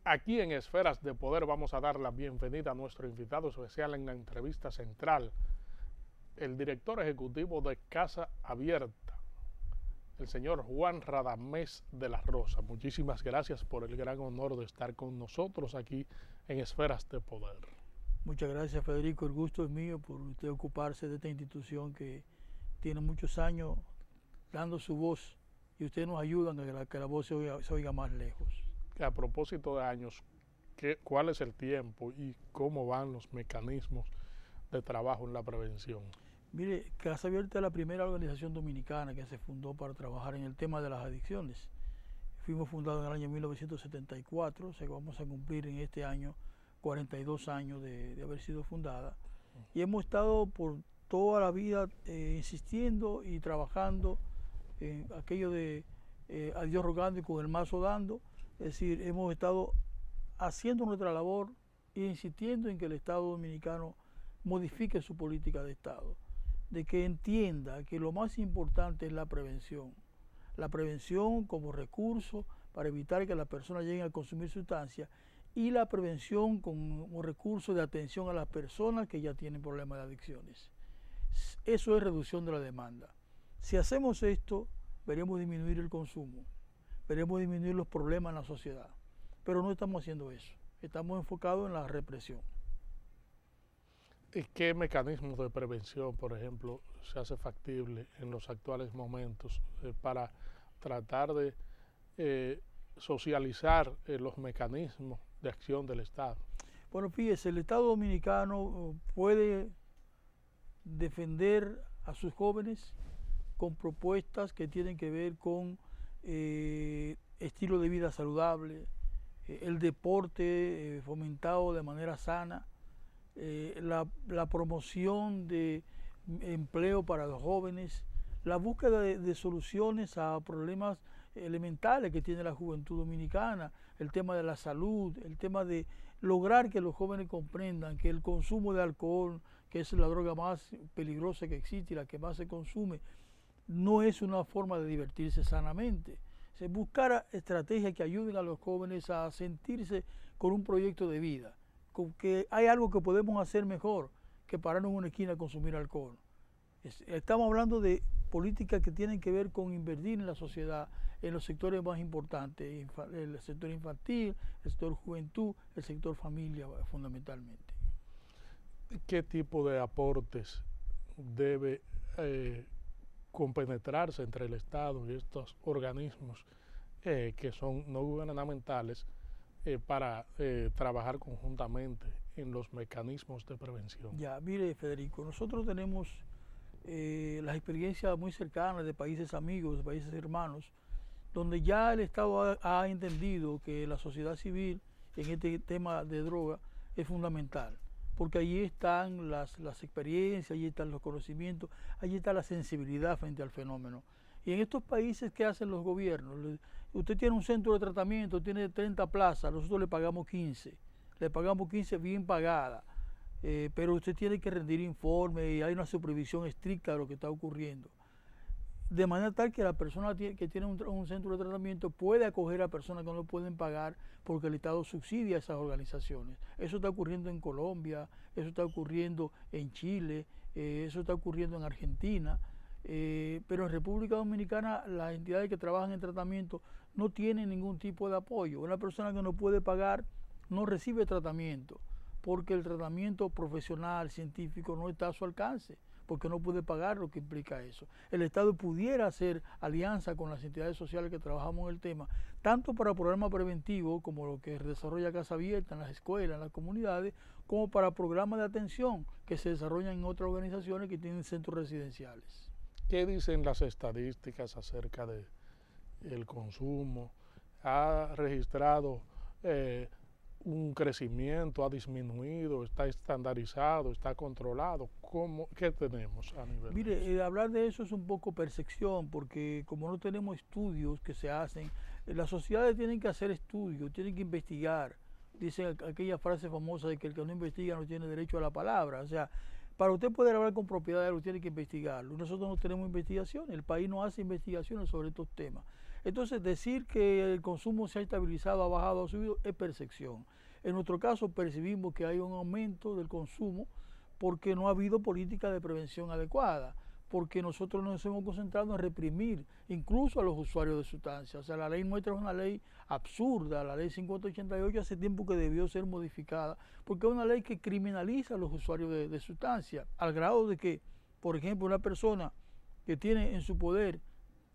Aquí en Esferas de Poder vamos a dar la bienvenida a nuestro invitado especial en la entrevista central, el director ejecutivo de Casa Abierta, el señor Juan Radamés de la Rosa. Muchísimas gracias por el gran honor de estar con nosotros aquí en Esferas de Poder. Muchas gracias, Federico. El gusto es mío por usted ocuparse de esta institución que tiene muchos años dando su voz y ustedes nos ayudan a que la voz se oiga más lejos. A propósito de años, ¿cuál es el tiempo y cómo van los mecanismos de trabajo en la prevención? Mire, Casa Abierta es la primera organización dominicana que se fundó para trabajar en el tema de las adicciones. Fuimos fundados en el año 1974, o sea que vamos a cumplir en este año 42 años de haber sido fundada. Y hemos estado por toda la vida insistiendo y trabajando en aquello de a Dios rogando y con el mazo dando. Es decir, hemos estado haciendo nuestra labor e insistiendo en que el Estado dominicano modifique su política de Estado, de que entienda que lo más importante es la prevención como recurso para evitar que las personas lleguen a consumir sustancias y la prevención como recurso de atención a las personas que ya tienen problemas de adicciones. Eso es reducción de la demanda. Si hacemos esto, veremos disminuir el consumo, veremos disminuir los problemas en la sociedad, pero no estamos haciendo eso, estamos enfocados en la represión. ¿Y qué mecanismos de prevención, por ejemplo, se hace factible en los actuales momentos para tratar de socializar los mecanismos de acción del Estado? Bueno, fíjese, el Estado dominicano puede defender a sus jóvenes con propuestas que tienen que ver con estilo de vida saludable, el deporte fomentado de manera sana, la promoción de empleo para los jóvenes, la búsqueda de soluciones a problemas elementales que tiene la juventud dominicana, el tema de la salud, el tema de lograr que los jóvenes comprendan que el consumo de alcohol, que es la droga más peligrosa que existe y la que más se consume, no es una forma de divertirse sanamente. Se buscar estrategias que ayuden a los jóvenes a sentirse con un proyecto de vida, con que hay algo que podemos hacer mejor que pararnos en una esquina a consumir alcohol. Estamos hablando de políticas que tienen que ver con invertir en la sociedad, en los sectores más importantes, el sector infantil, el sector juventud, el sector familia fundamentalmente. ¿Qué tipo de aportes debe compenetrarse entre el Estado y estos organismos que son no gubernamentales para trabajar conjuntamente en los mecanismos de prevención? Ya, mire, Federico, nosotros tenemos las experiencias muy cercanas de países amigos, de países hermanos, donde ya el Estado ha entendido que la sociedad civil en este tema de droga es fundamental, porque allí están las experiencias, allí están los conocimientos, allí está la sensibilidad frente al fenómeno. Y en estos países, ¿qué hacen los gobiernos? Usted tiene un centro de tratamiento, tiene 30 plazas, nosotros le pagamos 15 bien pagada. Pero usted tiene que rendir informes y hay una supervisión estricta de lo que está ocurriendo. De manera tal que la persona que tiene un centro de tratamiento puede acoger a personas que no lo pueden pagar porque el Estado subsidia a esas organizaciones. Eso está ocurriendo en Colombia, eso está ocurriendo en Chile, eso está ocurriendo en Argentina. Pero en República Dominicana las entidades que trabajan en tratamiento no tienen ningún tipo de apoyo. Una persona que no puede pagar no recibe tratamiento, porque el tratamiento profesional, científico, no está a su alcance, porque no puede pagar lo que implica eso. El Estado pudiera hacer alianza con las entidades sociales que trabajamos en el tema, tanto para programas preventivos, como lo que desarrolla Casa Abierta en las escuelas, en las comunidades, como para programas de atención que se desarrollan en otras organizaciones que tienen centros residenciales. ¿Qué dicen las estadísticas acerca del consumo? ¿Ha registrado un crecimiento, ha disminuido, está estandarizado, está controlado? ¿Qué tenemos a nivel? Mire, hablar de eso es un poco percepción, porque como no tenemos estudios que se hacen, las sociedades tienen que hacer estudios, tienen que investigar. Dicen aquella frase famosa de que el que no investiga no tiene derecho a la palabra. O sea, para usted poder hablar con propiedad, usted tiene que investigarlo. Nosotros no tenemos investigación, el país no hace investigaciones sobre estos temas. Entonces, decir que el consumo se ha estabilizado, ha bajado, ha subido, es percepción. En nuestro caso, percibimos que hay un aumento del consumo porque no ha habido política de prevención adecuada, porque nosotros nos hemos concentrado en reprimir incluso a los usuarios de sustancias. O sea, la ley nuestra es una ley absurda, la ley 5088 hace tiempo que debió ser modificada, porque es una ley que criminaliza a los usuarios de sustancias, al grado de que, por ejemplo, una persona que tiene en su poder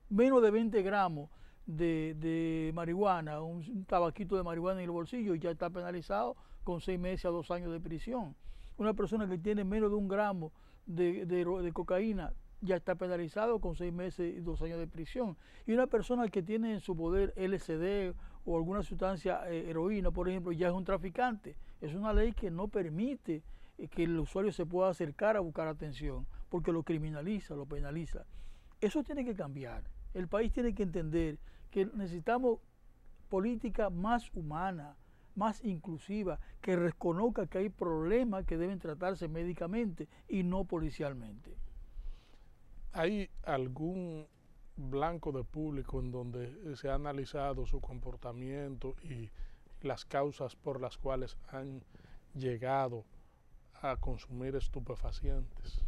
menos de 20 gramos de marihuana, un tabaquito de marihuana en el bolsillo, ya está penalizado con 6 meses a 2 años de prisión. Una persona que tiene menos de 1 gramo de cocaína ya está penalizado con 6 meses y 2 años de prisión. Y una persona que tiene en su poder LSD o alguna sustancia, heroína, por ejemplo, ya es un traficante. Es una ley que no permite que el usuario se pueda acercar a buscar atención, porque lo criminaliza, lo penaliza. Eso tiene que cambiar. El país tiene que entender que necesitamos política más humana, más inclusiva, que reconozca que hay problemas que deben tratarse médicamente y no policialmente. ¿Hay algún blanco de público en donde se ha analizado su comportamiento y las causas por las cuales han llegado a consumir estupefacientes?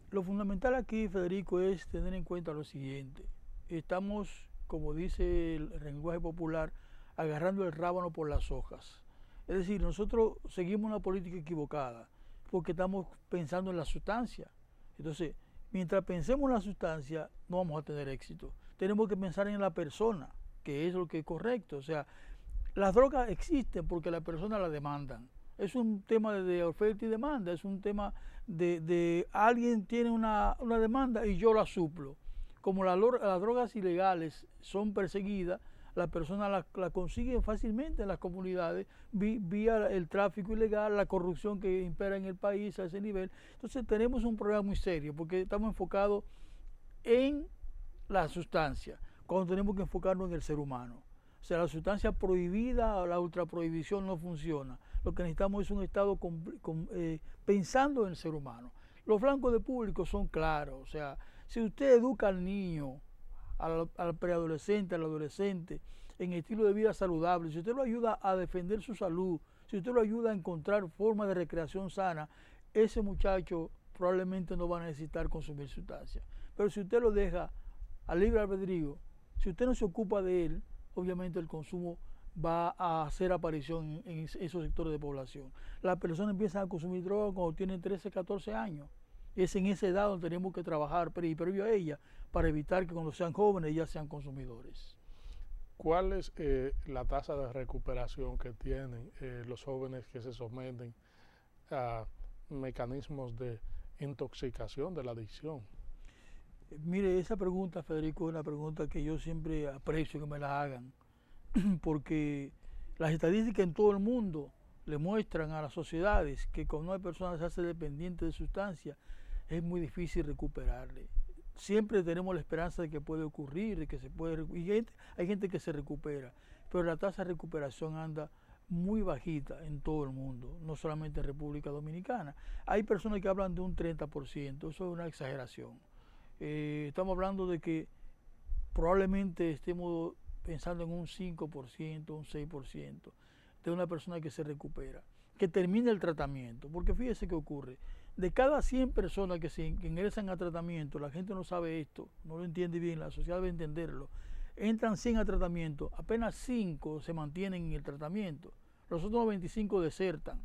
Lo fundamental aquí, Federico, es tener en cuenta lo siguiente. Estamos, como dice el lenguaje popular, agarrando el rábano por las hojas. Es decir, nosotros seguimos una política equivocada porque estamos pensando en la sustancia. Entonces, mientras pensemos en la sustancia, no vamos a tener éxito. Tenemos que pensar en la persona, que es lo que es correcto. O sea, las drogas existen porque las personas las demandan. Es un tema de oferta y demanda, es un tema de alguien tiene una demanda y yo la suplo. Como las drogas ilegales son perseguidas, las personas la consiguen fácilmente en las comunidades vía el tráfico ilegal, la corrupción que impera en el país a ese nivel. Entonces tenemos un problema muy serio porque estamos enfocados en la sustancia, cuando tenemos que enfocarnos en el ser humano. O sea, la sustancia prohibida o la ultraprohibición no funciona. Lo que necesitamos es un Estado pensando en el ser humano. Los flancos de público son claros. O sea, si usted educa al niño, al preadolescente, al adolescente, en estilo de vida saludable, si usted lo ayuda a defender su salud, si usted lo ayuda a encontrar formas de recreación sana, ese muchacho probablemente no va a necesitar consumir sustancias. Pero si usted lo deja a libre albedrío, si usted no se ocupa de él, obviamente el consumo va a hacer aparición en esos sectores de población. Las personas empiezan a consumir droga cuando tienen 13, 14 años. Es en esa edad donde tenemos que trabajar previo a ella para evitar que cuando sean jóvenes ya sean consumidores. ¿Cuál es la tasa de recuperación que tienen los jóvenes que se someten a mecanismos de intoxicación de la adicción? Mire, esa pregunta, Federico, es una pregunta que yo siempre aprecio que me la hagan, porque las estadísticas en todo el mundo le muestran a las sociedades que cuando una persona se hace dependiente de sustancias, es muy difícil recuperarle. Siempre tenemos la esperanza de que puede ocurrir, de que se puede, y hay gente que se recupera, pero la tasa de recuperación anda muy bajita en todo el mundo, no solamente en República Dominicana. Hay personas que hablan de un 30%, eso es una exageración. Estamos hablando de que probablemente estemos pensando en un 5%, un 6% de una persona que se recupera, que termine el tratamiento, porque fíjese qué ocurre. De cada 100 personas que ingresan a tratamiento, la gente no sabe esto, no lo entiende bien, la sociedad debe entenderlo. Entran 100 a tratamiento, apenas 5 se mantienen en el tratamiento, los otros 25 desertan.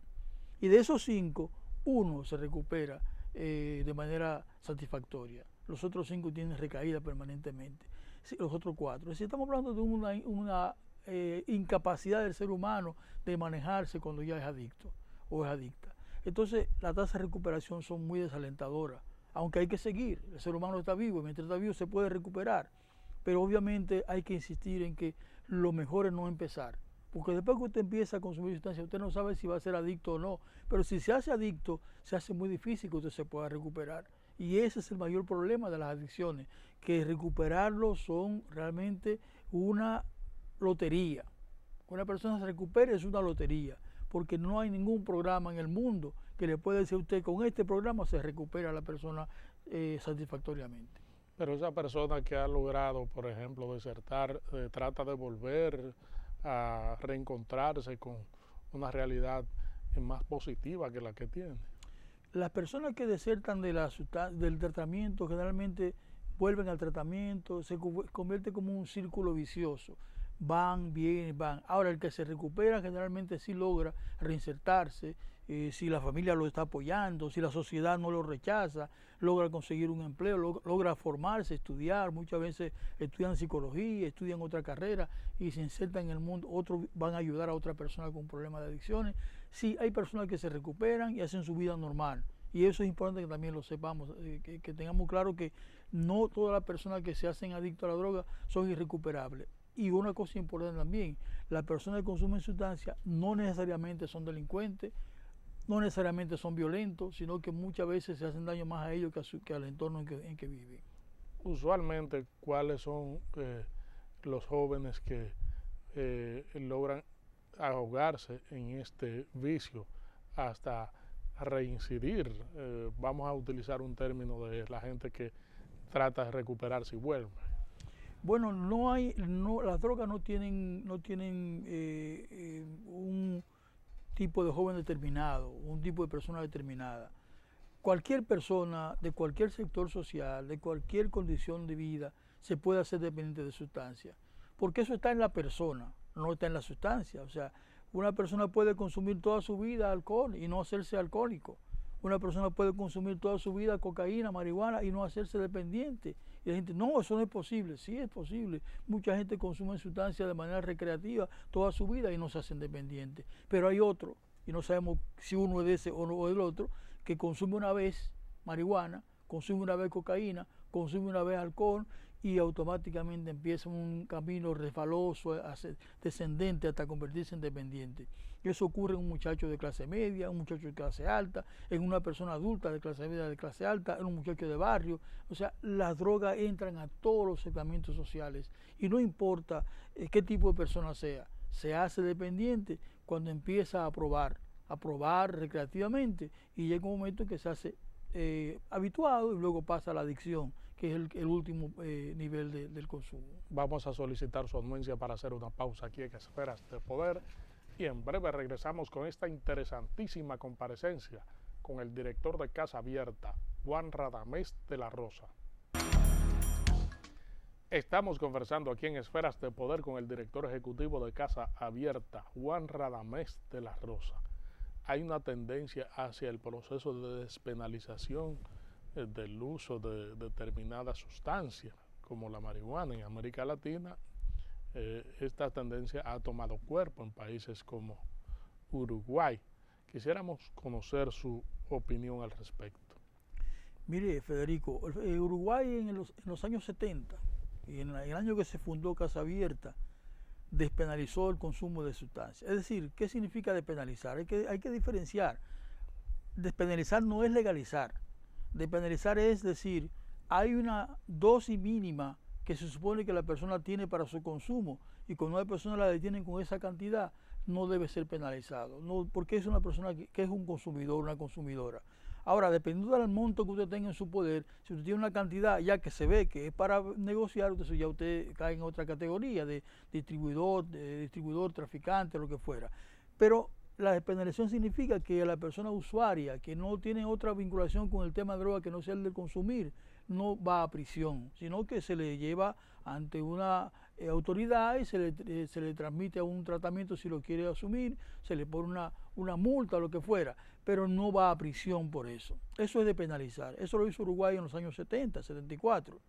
Y de esos 5, 1 se recupera de manera satisfactoria. Los otros 5 tienen recaída permanentemente, los otros 4. Si estamos hablando de una incapacidad del ser humano de manejarse cuando ya es adicto o es adicta. Entonces, las tasas de recuperación son muy desalentadoras, aunque hay que seguir. El ser humano está vivo y mientras está vivo se puede recuperar. Pero obviamente hay que insistir en que lo mejor es no empezar. Porque después que usted empieza a consumir sustancias, usted no sabe si va a ser adicto o no. Pero si se hace adicto, se hace muy difícil que usted se pueda recuperar. Y ese es el mayor problema de las adicciones, que recuperarlo son realmente una lotería. Que una persona se recupere es una lotería, porque no hay ningún programa en el mundo que le pueda decir a usted, con este programa se recupera a la persona satisfactoriamente. Pero esa persona que ha logrado, por ejemplo, desertar, trata de volver a reencontrarse con una realidad más positiva que la que tiene. Las personas que desertan del tratamiento generalmente vuelven al tratamiento, se convierte como un círculo vicioso. Van, vienen, van. Ahora, el que se recupera generalmente sí logra reinsertarse, si la familia lo está apoyando, si la sociedad no lo rechaza, logra conseguir un empleo, logra formarse, estudiar. Muchas veces estudian psicología, estudian otra carrera y se insertan en el mundo. Otros van a ayudar a otra persona con problemas de adicciones. Sí, hay personas que se recuperan y hacen su vida normal. Y eso es importante que también lo sepamos, que tengamos claro que no todas las personas que se hacen adictos a la droga son irrecuperables. Y una cosa importante también, las personas que consumen sustancias no necesariamente son delincuentes, no necesariamente son violentos, sino que muchas veces se hacen daño más a ellos que al entorno en que viven. Usualmente, ¿cuáles son los jóvenes que logran ahogarse en este vicio hasta reincidir? Vamos a utilizar un término de la gente que trata de recuperarse y vuelve. Bueno, las drogas no tienen un tipo de joven determinado, un tipo de persona determinada. Cualquier persona de cualquier sector social, de cualquier condición de vida, se puede hacer dependiente de sustancias. Porque eso está en la persona, no está en la sustancia. O sea, una persona puede consumir toda su vida alcohol y no hacerse alcohólico. Una persona puede consumir toda su vida cocaína, marihuana y no hacerse dependiente. Y la gente, no, eso no es posible. Sí es posible. Mucha gente consume sustancias de manera recreativa toda su vida y no se hacen dependientes. Pero hay otro, y no sabemos si uno es de ese o del otro, que consume una vez marihuana, consume una vez cocaína, consume una vez alcohol y automáticamente empieza un camino resbaloso, descendente hasta convertirse en dependiente. Y eso ocurre en un muchacho de clase media, un muchacho de clase alta, en una persona adulta de clase media, de clase alta, en un muchacho de barrio. O sea, las drogas entran a todos los segmentos sociales y no importa qué tipo de persona sea, se hace dependiente cuando empieza a probar recreativamente y llega un momento que se hace habituado y luego pasa a la adicción, que es el último nivel del consumo. Vamos a solicitar su anuencia para hacer una pausa aquí en Esferas de Poder y en breve regresamos con esta interesantísima comparecencia con el director de Casa Abierta, Juan Radamés de la Rosa. Estamos conversando aquí en Esferas de Poder con el director ejecutivo de Casa Abierta, Juan Radamés de la Rosa. Hay una tendencia hacia el proceso de despenalización del uso de determinadas sustancias, como la marihuana. En América Latina, esta tendencia ha tomado cuerpo en países como Uruguay. Quisiéramos conocer su opinión al respecto. Mire, Federico, Uruguay en los años 70, y en el año que se fundó Casa Abierta, despenalizó el consumo de sustancias. Es decir, ¿qué significa despenalizar? Hay que diferenciar. Despenalizar no es legalizar. Despenalizar es decir, hay una dosis mínima que se supone que la persona tiene para su consumo y cuando una persona la detienen con esa cantidad, no debe ser penalizado, no, porque es una persona que es un consumidor, una consumidora. Ahora, dependiendo del monto que usted tenga en su poder, si usted tiene una cantidad ya que se ve que es para negociar, entonces ya usted cae en otra categoría de distribuidor, traficante, lo que fuera. Pero la despenalización significa que la persona usuaria, que no tiene otra vinculación con el tema de droga que no sea el de consumir, no va a prisión, sino que se le lleva ante una autoridad y se le transmite a un tratamiento si lo quiere asumir, se le pone una multa o lo que fuera, pero no va a prisión por eso. Eso es despenalizar. Eso lo hizo Uruguay en los años 70, 74.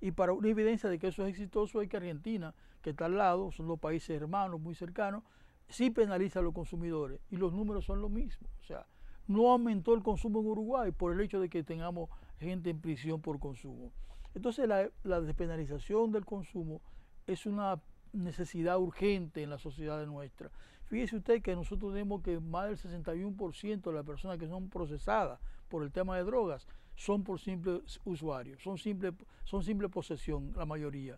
Y para una evidencia de que eso es exitoso hay que Argentina, que está al lado, son dos países hermanos muy cercanos, sí penaliza a los consumidores y los números son los mismos. O sea, no aumentó el consumo en Uruguay por el hecho de que tengamos gente en prisión por consumo. Entonces la despenalización del consumo es una necesidad urgente en la sociedad nuestra. Fíjese usted que nosotros vemos que más del 61% de las personas que son procesadas por el tema de drogas son por simples usuarios, son simple posesión la mayoría,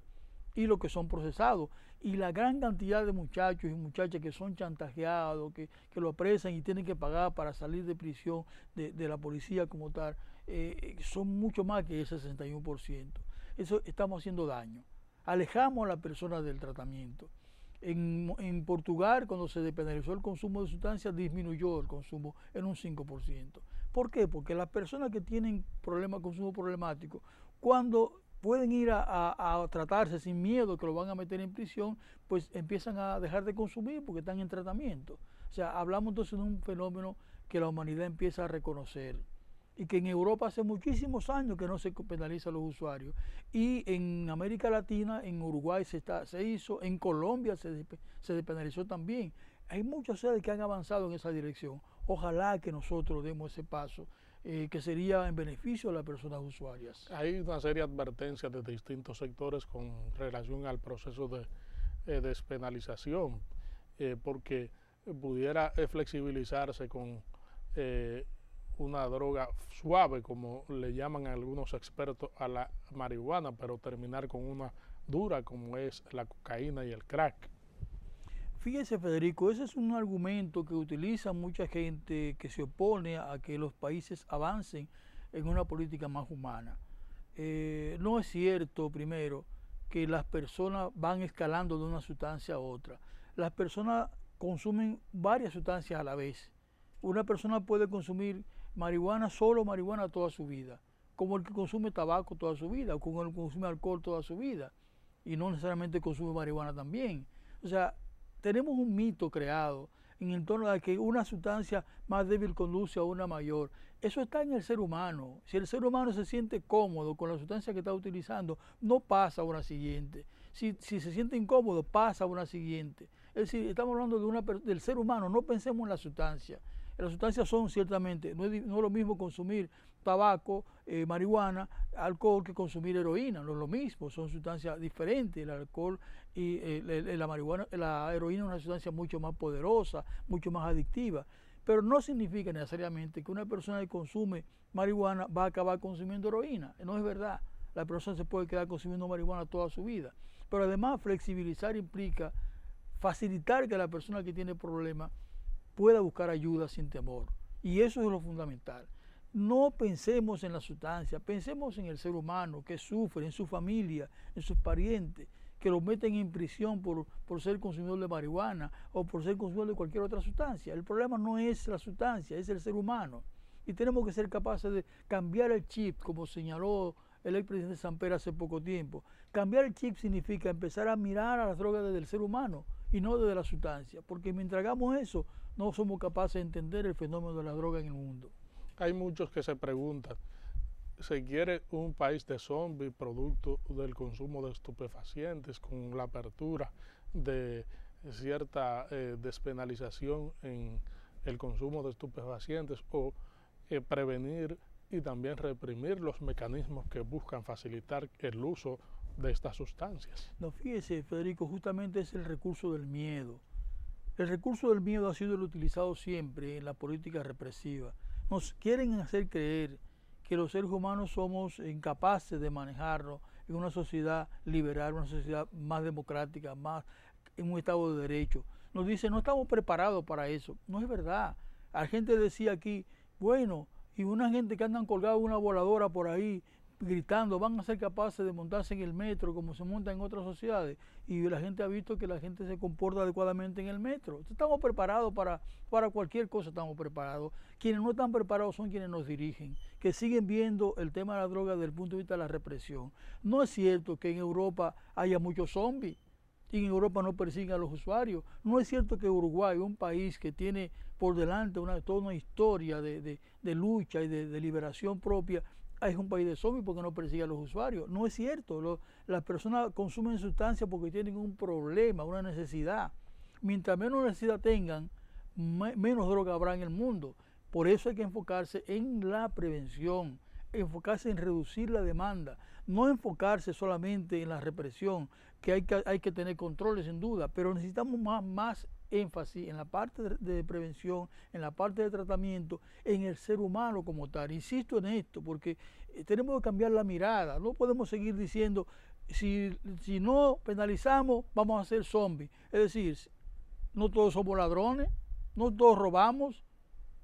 y los que son procesados. Y la gran cantidad de muchachos y muchachas que son chantajeados, que lo apresan y tienen que pagar para salir de prisión de la policía como tal, son mucho más que ese 61%. eso estamos haciendo daño. Alejamos a la persona del tratamiento. En Portugal, cuando se despenalizó el consumo de sustancias, disminuyó el consumo en un 5%. ¿Por qué? Porque las personas que tienen problemas, consumo problemático, cuando pueden ir a tratarse sin miedo que lo van a meter en prisión, pues empiezan a dejar de consumir porque están en tratamiento. O sea, hablamos entonces de un fenómeno que la humanidad empieza a reconocer y que en Europa hace muchísimos años que no se penaliza a los usuarios, y en América Latina, en Uruguay se hizo, en Colombia se despenalizó también. Hay muchas ciudades que han avanzado en esa dirección. Ojalá que nosotros demos ese paso, que sería en beneficio de las personas usuarias. Hay una serie de advertencias de distintos sectores con relación al proceso de despenalización, porque pudiera flexibilizarse con una droga suave, como le llaman algunos expertos a la marihuana, pero terminar con una dura como es la cocaína y el crack. Fíjese, Federico, ese es un argumento que utiliza mucha gente que se opone a que los países avancen en una política más humana. No es cierto, primero, que las personas van escalando de una sustancia a otra. Las personas consumen varias sustancias a la vez. Una persona puede consumir marihuana, solo marihuana toda su vida, como el que consume tabaco toda su vida, o como el que consume alcohol toda su vida, y no necesariamente consume marihuana también. O sea, tenemos un mito creado en torno a que una sustancia más débil conduce a una mayor. Eso está en el ser humano. Si el ser humano se siente cómodo con la sustancia que está utilizando, no pasa a una siguiente. Si se siente incómodo, pasa a una siguiente. Es decir, estamos hablando del ser humano, no pensemos en la sustancia. Las sustancias son ciertamente, no es lo mismo consumir tabaco, marihuana, alcohol que consumir heroína, no es lo mismo, son sustancias diferentes. El alcohol y la marihuana, la heroína es una sustancia mucho más poderosa, mucho más adictiva, pero no significa necesariamente que una persona que consume marihuana va a acabar consumiendo heroína, no es verdad. La persona se puede quedar consumiendo marihuana toda su vida, pero además flexibilizar implica facilitar que la persona que tiene problemas pueda buscar ayuda sin temor, y eso es lo fundamental. No pensemos en la sustancia, pensemos en el ser humano que sufre, en su familia, en sus parientes, que lo meten en prisión por ser consumidor de marihuana o por ser consumidor de cualquier otra sustancia. El problema no es la sustancia, es el ser humano, y tenemos que ser capaces de cambiar el chip, como señaló el expresidente Samper hace poco tiempo. Cambiar el chip significa empezar a mirar a las drogas desde el ser humano y no desde la sustancia, porque mientras hagamos eso, no somos capaces de entender el fenómeno de la droga en el mundo. Hay muchos que se preguntan, ¿se quiere un país de zombies producto del consumo de estupefacientes con la apertura de cierta despenalización en el consumo de estupefacientes, o prevenir y también reprimir los mecanismos que buscan facilitar el uso de estas sustancias? No, fíjese, Federico, justamente es el recurso del miedo. El recurso del miedo ha sido el utilizado siempre en la política represiva. Nos quieren hacer creer que los seres humanos somos incapaces de manejarnos en una sociedad liberal, una sociedad más democrática, más en un estado de derecho. Nos dicen, no estamos preparados para eso. No es verdad. La gente decía aquí, bueno, y una gente que andan colgado una voladora por ahí, gritando, van a ser capaces de montarse en el metro como se monta en otras sociedades, y la gente ha visto que la gente se comporta adecuadamente en el metro. Estamos preparados para cualquier cosa, estamos preparados. Quienes no están preparados son quienes nos dirigen, que siguen viendo el tema de la droga desde el punto de vista de la represión. No es cierto que en Europa haya muchos zombies y en Europa no persigan a los usuarios. No es cierto que Uruguay, un país que tiene por delante toda una historia de lucha y de liberación propia, es un país de zombies porque no persigue a los usuarios. No es cierto. Las personas consumen sustancias porque tienen un problema, una necesidad. Mientras menos necesidad tengan, menos droga habrá en el mundo. Por eso hay que enfocarse en la prevención, enfocarse en reducir la demanda, no enfocarse solamente en la represión, que hay que tener controles sin duda, pero necesitamos más énfasis en la parte de prevención, en la parte de tratamiento, en el ser humano como tal. Insisto en esto, porque tenemos que cambiar la mirada. No podemos seguir diciendo, si no penalizamos, vamos a ser zombies. Es decir, no todos somos ladrones, no todos robamos,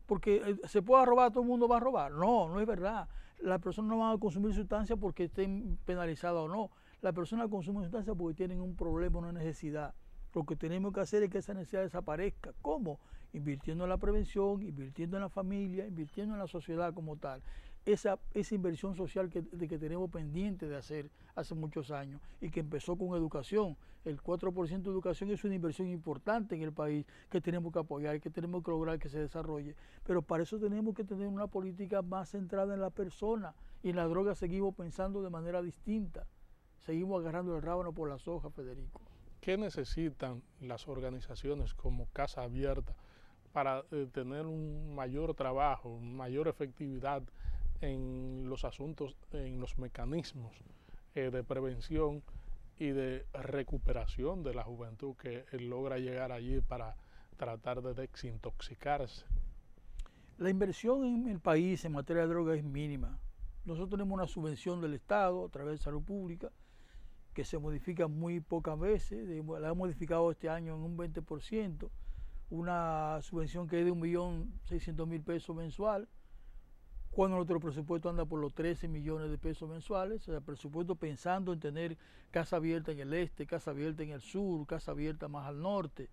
porque se pueda robar, todo el mundo va a robar. No, no es verdad. La persona no va a consumir sustancias porque estén penalizadas o no. La persona consume sustancias porque tienen un problema, una necesidad. Lo que tenemos que hacer es que esa necesidad desaparezca. ¿Cómo? Invirtiendo en la prevención, invirtiendo en la familia, invirtiendo en la sociedad como tal. Esa inversión social que tenemos pendiente de hacer hace muchos años y que empezó con educación. El 4% de educación es una inversión importante en el país que tenemos que apoyar y que tenemos que lograr que se desarrolle. Pero para eso tenemos que tener una política más centrada en la persona, y en la droga seguimos pensando de manera distinta. Seguimos agarrando el rábano por las hojas, Federico. ¿Qué necesitan las organizaciones como Casa Abierta para tener un mayor trabajo, mayor efectividad en los asuntos, en los mecanismos de prevención y de recuperación de la juventud que logra llegar allí para tratar de desintoxicarse? La inversión en el país en materia de droga es mínima. Nosotros tenemos una subvención del Estado a través de salud pública que se modifica muy pocas veces, la hemos modificado este año en un 20%, una subvención que es de 1.600.000 pesos mensual, cuando nuestro presupuesto anda por los 13 millones de pesos mensuales, o sea, presupuesto pensando en tener casa abierta en el este, casa abierta en el sur, casa abierta más al norte,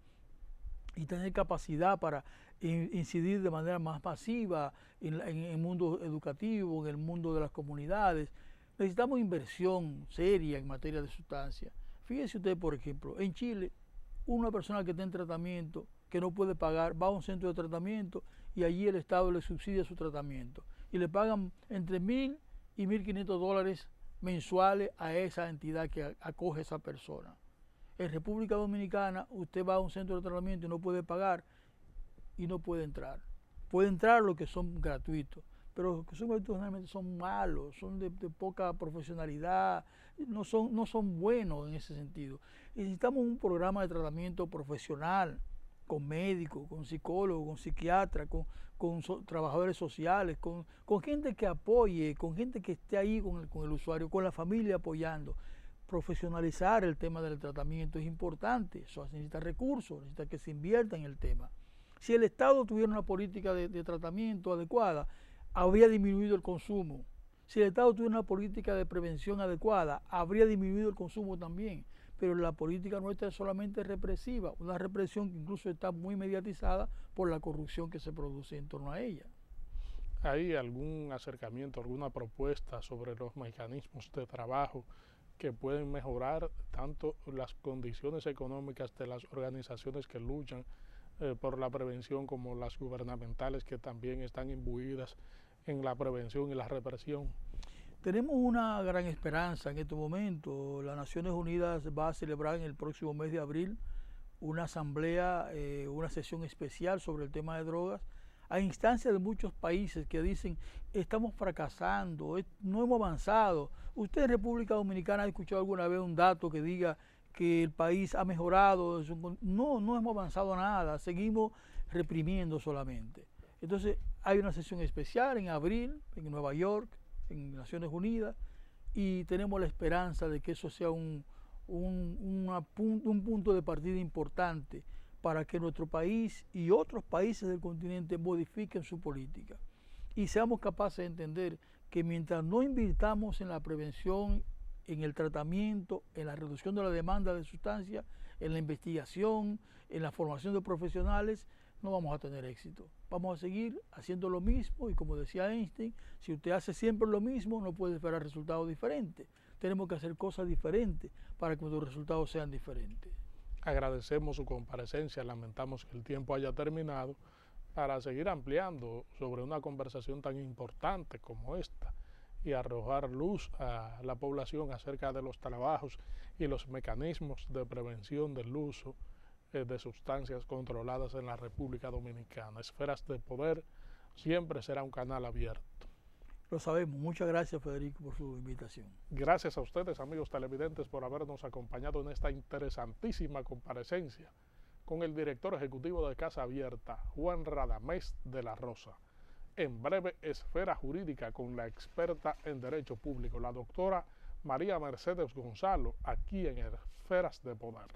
y tener capacidad para incidir de manera más masiva en el mundo educativo, en el mundo de las comunidades. Necesitamos inversión seria en materia de sustancias. Fíjese usted, por ejemplo, en Chile, una persona que está en tratamiento, que no puede pagar, va a un centro de tratamiento y allí el Estado le subsidia su tratamiento. Y le pagan entre $1.000 y $1.500 mensuales a esa entidad que acoge a esa persona. En República Dominicana, usted va a un centro de tratamiento y no puede pagar y no puede entrar. Puede entrar los que son gratuitos, pero los que son gratuitos generalmente son malos, son de poca profesionalidad, no son buenos en ese sentido. Y necesitamos un programa de tratamiento profesional, con médicos, con psicólogos, con psiquiatras, con trabajadores sociales, con gente que apoye, con gente que esté ahí con el usuario, con la familia apoyando. Profesionalizar el tema del tratamiento es importante, eso necesita recursos, necesita que se invierta en el tema. Si el Estado tuviera una política de tratamiento adecuada, habría disminuido el consumo. Si el Estado tuviera una política de prevención adecuada, habría disminuido el consumo también. Pero la política nuestra es solamente represiva, una represión que incluso está muy mediatizada por la corrupción que se produce en torno a ella. ¿Hay algún acercamiento, alguna propuesta sobre los mecanismos de trabajo que pueden mejorar tanto las condiciones económicas de las organizaciones que luchan por la prevención como las gubernamentales que también están imbuidas en la prevención y la represión? Tenemos una gran esperanza en este momento. Las Naciones Unidas va a celebrar en el próximo mes de abril una asamblea, una sesión especial sobre el tema de drogas, a instancia de muchos países que dicen estamos fracasando, no hemos avanzado. ¿Usted en República Dominicana ha escuchado alguna vez un dato que diga que el país ha mejorado? No hemos avanzado nada, seguimos reprimiendo solamente. Entonces hay una sesión especial en abril en Nueva York, en Naciones Unidas, y tenemos la esperanza de que eso sea un punto de partida importante para que nuestro país y otros países del continente modifiquen su política y seamos capaces de entender que mientras no invirtamos en la prevención, en el tratamiento, en la reducción de la demanda de sustancias, en la investigación, en la formación de profesionales, no vamos a tener éxito. Vamos a seguir haciendo lo mismo y, como decía Einstein, si usted hace siempre lo mismo, no puede esperar resultados diferentes. Tenemos que hacer cosas diferentes para que los resultados sean diferentes. Agradecemos su comparecencia, lamentamos que el tiempo haya terminado para seguir ampliando sobre una conversación tan importante como esta y arrojar luz a la población acerca de los trabajos y los mecanismos de prevención del uso de sustancias controladas en la República Dominicana. Esferas de Poder siempre será un canal abierto. Lo sabemos. Muchas gracias, Federico, por su invitación. Gracias a ustedes, amigos televidentes, por habernos acompañado en esta interesantísima comparecencia con el director ejecutivo de Casa Abierta, Juan Radamés de la Rosa. En breve, Esfera Jurídica con la experta en Derecho Público, la doctora María Mercedes Gonzalo, aquí en Esferas de Poder.